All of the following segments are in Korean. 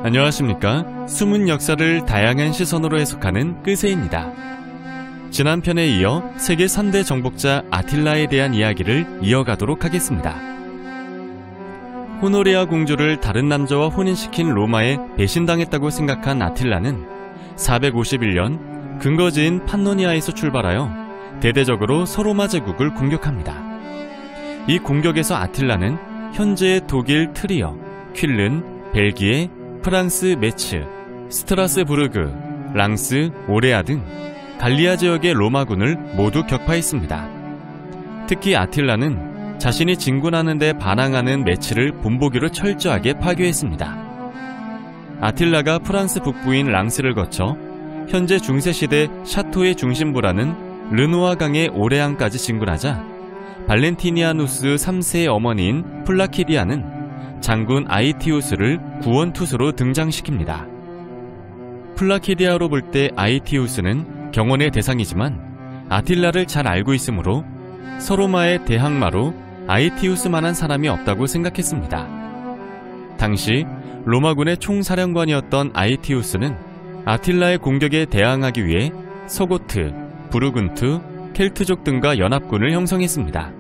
안녕하십니까? 숨은 역사를 다양한 시선으로 해석하는 끄세입니다. 지난 편에 이어 세계 3대 정복자 아틸라에 대한 이야기를 이어가도록 하겠습니다. 호노리아 공주를 다른 남자와 혼인시킨 로마에 배신당했다고 생각한 아틸라는 451년 근거지인 판노니아에서 출발하여 대대적으로 서로마 제국을 공격합니다. 이 공격에서 아틸라는 현재의 독일 트리어, 퀼른, 벨기에, 프랑스 메츠, 스트라스부르그, 랑스, 오레아 등 갈리아 지역의 로마군을 모두 격파했습니다. 특히 아틸라는 자신이 진군하는 데 반항하는 메츠를 본보기로 철저하게 파괴했습니다. 아틸라가 프랑스 북부인 랑스를 거쳐 현재 중세시대 샤토의 중심부라는 르노아 강의 오레앙까지 진군하자 발렌티니아누스 3세의 어머니인 플라키디아는 장군 아이티우스를 구원투수로 등장시킵니다. 플라키디아로 볼 때 아이티우스는 경원의 대상이지만 아틸라를 잘 알고 있으므로 서로마의 대항마로 아이티우스만한 사람이 없다고 생각했습니다. 당시 로마군의 총사령관이었던 아이티우스는 아틸라의 공격에 대항하기 위해 서고트, 부르군트, 켈트족 등과 연합군을 형성했습니다.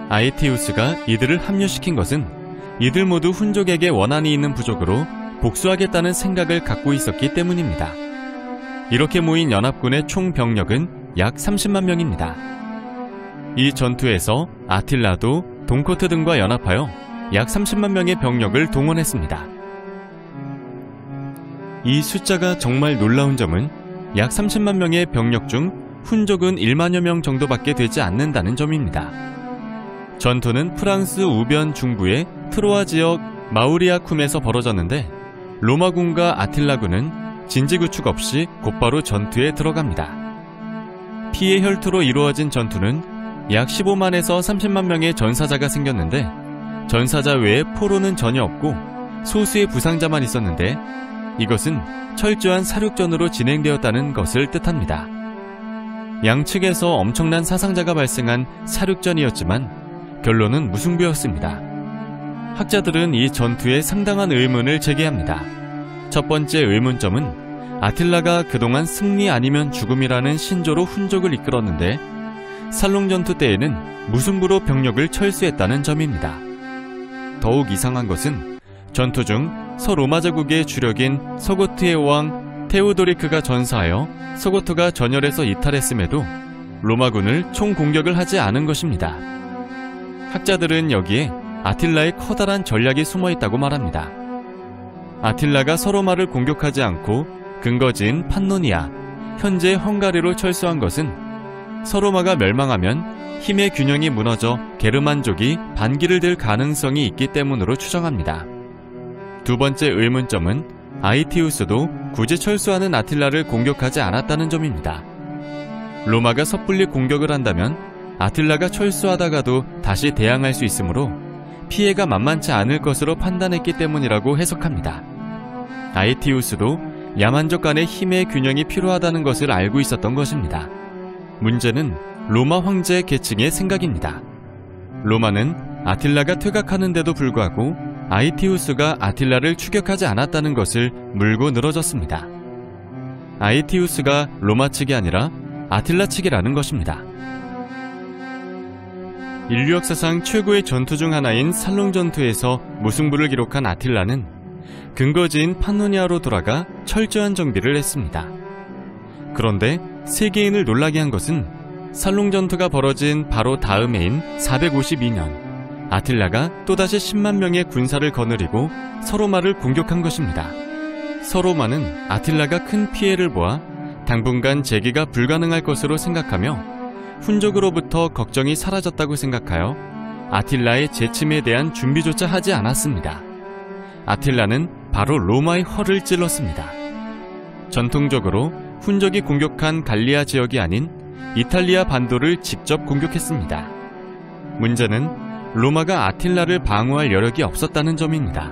아이티우스가 이들을 합류시킨 것은 이들 모두 훈족에게 원한이 있는 부족으로 복수하겠다는 생각을 갖고 있었기 때문입니다. 이렇게 모인 연합군의 총 병력은 약 30만 명입니다. 이 전투에서 아틸라도 돈코트 등과 연합하여 약 30만 명의 병력을 동원했습니다. 이 숫자가 정말 놀라운 점은 약 30만 명의 병력 중 훈족은 1만여 명 정도밖에 되지 않는다는 점입니다. 전투는 프랑스 우변 중부의 트로아 지역 마우리아쿰에서 벌어졌는데 로마군과 아틸라군은 진지구축 없이 곧바로 전투에 들어갑니다. 피의 혈투로 이루어진 전투는 약 15만에서 30만 명의 전사자가 생겼는데 전사자 외에 포로는 전혀 없고 소수의 부상자만 있었는데 이것은 철저한 사륙전으로 진행되었다는 것을 뜻합니다. 양측에서 엄청난 사상자가 발생한 사륙전이었지만 결론은 무승부였습니다. 학자들은 이 전투에 상당한 의문을 제기합니다. 첫 번째 의문점은 아틸라가 그동안 승리 아니면 죽음이라는 신조로 훈족을 이끌었는데 살롱 전투 때에는 무승부로 병력을 철수했다는 점입니다. 더욱 이상한 것은 전투 중 서로마 제국의 주력인 서고트의 왕 테오도리크가 전사하여 서고트가 전열에서 이탈했음에도 로마군을 총공격을 하지 않은 것입니다. 학자들은 여기에 아틸라의 커다란 전략이 숨어있다고 말합니다. 아틸라가 서로마를 공격하지 않고 근거지인 판노니아, 현재 헝가리로 철수한 것은 서로마가 멸망하면 힘의 균형이 무너져 게르만족이 반기를 들 가능성이 있기 때문으로 추정합니다. 두 번째 의문점은 아이티우스도 굳이 철수하는 아틸라를 공격하지 않았다는 점입니다. 로마가 섣불리 공격을 한다면 아틸라가 철수하다가도 다시 대항할 수 있으므로 피해가 만만치 않을 것으로 판단했기 때문이라고 해석합니다. 아이티우스도 야만족 간의 힘의 균형이 필요하다는 것을 알고 있었던 것입니다. 문제는 로마 황제 계층의 생각입니다. 로마는 아틸라가 퇴각하는데도 불구하고 아이티우스가 아틸라를 추격하지 않았다는 것을 물고 늘어졌습니다. 아이티우스가 로마 측이 아니라 아틸라 측이라는 것입니다. 인류 역사상 최고의 전투 중 하나인 살롱 전투에서 무승부를 기록한 아틸라는 근거지인 판노니아로 돌아가 철저한 정비를 했습니다. 그런데 세계인을 놀라게 한 것은 살롱 전투가 벌어진 바로 다음 해인 452년 아틸라가 또다시 10만 명의 군사를 거느리고 서로마를 공격한 것입니다. 서로마는 아틸라가 큰 피해를 보아 당분간 재기가 불가능할 것으로 생각하며 훈족으로부터 걱정이 사라졌다고 생각하여 아틸라의 재침에 대한 준비조차 하지 않았습니다. 아틸라는 바로 로마의 허를 찔렀습니다. 전통적으로 훈족이 공격한 갈리아 지역이 아닌 이탈리아 반도를 직접 공격했습니다. 문제는 로마가 아틸라를 방어할 여력이 없었다는 점입니다.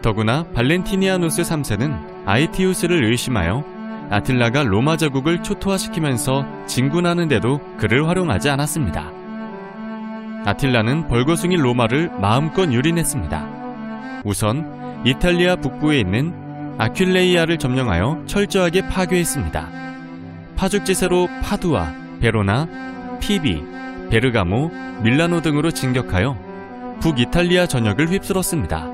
더구나 발렌티니아누스 3세는 아이티우스를 의심하여 아틸라가 로마 제국을 초토화시키면서 진군하는데도 그를 활용하지 않았습니다. 아틸라는 벌거숭이 로마를 마음껏 유린했습니다. 우선 이탈리아 북부에 있는 아퀼레이아를 점령하여 철저하게 파괴했습니다. 파죽지세로 파두아, 베로나, 피비, 베르가모, 밀라노 등으로 진격하여 북이탈리아 전역을 휩쓸었습니다.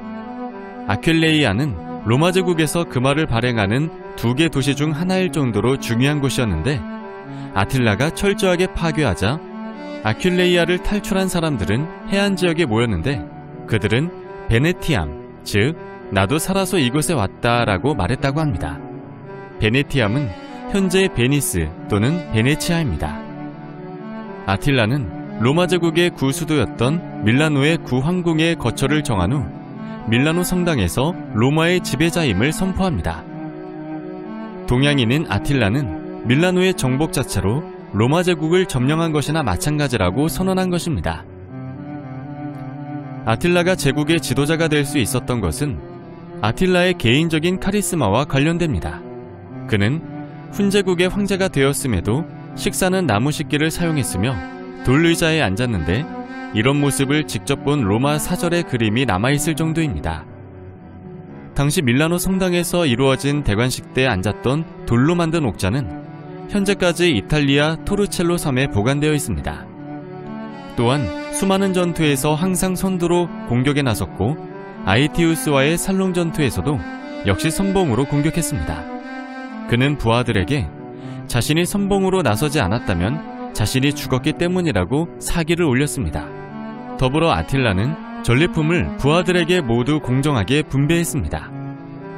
아퀼레이아는 로마 제국에서 금화를 발행하는 2개 도시 중 하나일 정도로 중요한 곳이었는데 아틸라가 철저하게 파괴하자 아퀼레이아를 탈출한 사람들은 해안 지역에 모였는데 그들은 베네티암, 즉 나도 살아서 이곳에 왔다라고 말했다고 합니다. 베네티암은 현재의 베니스 또는 베네치아입니다. 아틸라는 로마 제국의 구수도였던 밀라노의 구황궁의 거처를 정한 후 밀라노 성당에서 로마의 지배자임을 선포합니다. 동양인인 아틸라는 밀라노의 정복 자체로 로마 제국을 점령한 것이나 마찬가지라고 선언한 것입니다. 아틸라가 제국의 지도자가 될 수 있었던 것은 아틸라의 개인적인 카리스마와 관련됩니다. 그는 훈제국의 황제가 되었음에도 식사는 나무 식기를 사용했으며 돌의자에 앉았는데 이런 모습을 직접 본 로마 사절의 그림이 남아있을 정도입니다. 당시 밀라노 성당에서 이루어진 대관식 때 앉았던 돌로 만든 옥자는 현재까지 이탈리아 토르첼로 섬에 보관되어 있습니다. 또한 수많은 전투에서 항상 선두로 공격에 나섰고 아이티우스와의 살롱 전투에서도 역시 선봉으로 공격했습니다. 그는 부하들에게 자신이 선봉으로 나서지 않았다면 자신이 죽었기 때문이라고 사기를 올렸습니다. 더불어 아틸라는 전리품을 부하들에게 모두 공정하게 분배했습니다.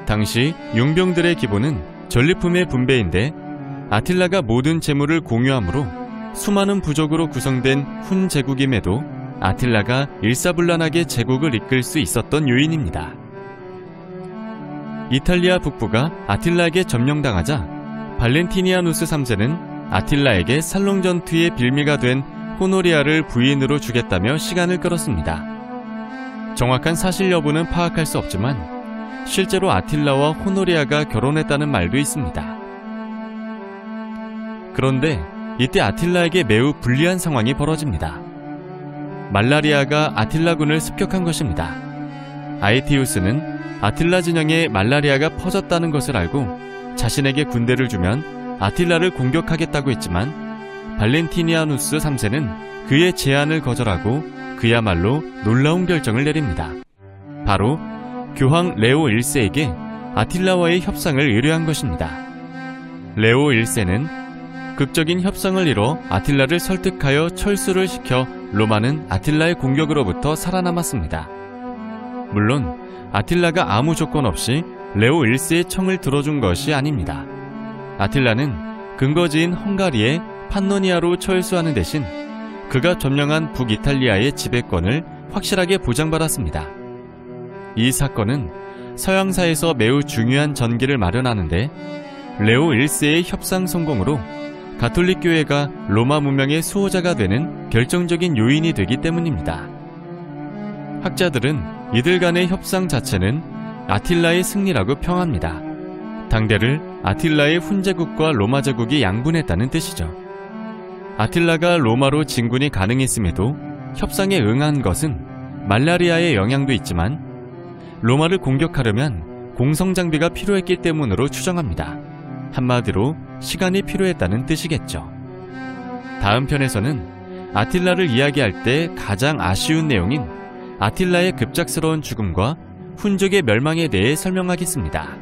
당시 용병들의 기본은 전리품의 분배인데 아틸라가 모든 재물을 공유하므로 수많은 부족으로 구성된 훈 제국임에도 아틸라가 일사불란하게 제국을 이끌 수 있었던 요인입니다. 이탈리아 북부가 아틸라에게 점령당하자 발렌티니아누스 3세는 아틸라에게 살롱 전투의 빌미가 된 호노리아를 부인으로 주겠다며 시간을 끌었습니다. 정확한 사실 여부는 파악할 수 없지만 실제로 아틸라와 호노리아가 결혼했다는 말도 있습니다. 그런데 이때 아틸라에게 매우 불리한 상황이 벌어집니다. 말라리아가 아틸라군을 습격한 것입니다. 아에티우스는 아틸라 진영에 말라리아가 퍼졌다는 것을 알고 자신에게 군대를 주면 아틸라를 공격하겠다고 했지만 발렌티니아누스 3세는 그의 제안을 거절하고 그야말로 놀라운 결정을 내립니다. 바로 교황 레오 1세에게 아틸라와의 협상을 의뢰한 것입니다. 레오 1세는 극적인 협상을 이뤄 아틸라를 설득하여 철수를 시켜 로마는 아틸라의 공격으로부터 살아남았습니다. 물론 아틸라가 아무 조건 없이 레오 1세의 청을 들어준 것이 아닙니다. 아틸라는 근거지인 헝가리의 판노니아로 철수하는 대신 그가 점령한 북이탈리아의 지배권을 확실하게 보장받았습니다. 이 사건은 서양사에서 매우 중요한 전기를 마련하는데 레오 1세의 협상 성공으로 가톨릭 교회가 로마 문명의 수호자가 되는 결정적인 요인이 되기 때문입니다. 학자들은 이들 간의 협상 자체는 아틸라의 승리라고 평합니다. 당대를 아틸라의 훈제국과 로마 제국이 양분했다는 뜻이죠. 아틸라가 로마로 진군이 가능했음에도 협상에 응한 것은 말라리아의 영향도 있지만 로마를 공격하려면 공성장비가 필요했기 때문으로 추정합니다. 한마디로 시간이 필요했다는 뜻이겠죠. 다음 편에서는 아틸라를 이야기할 때 가장 아쉬운 내용인 아틸라의 급작스러운 죽음과 훈족의 멸망에 대해 설명하겠습니다.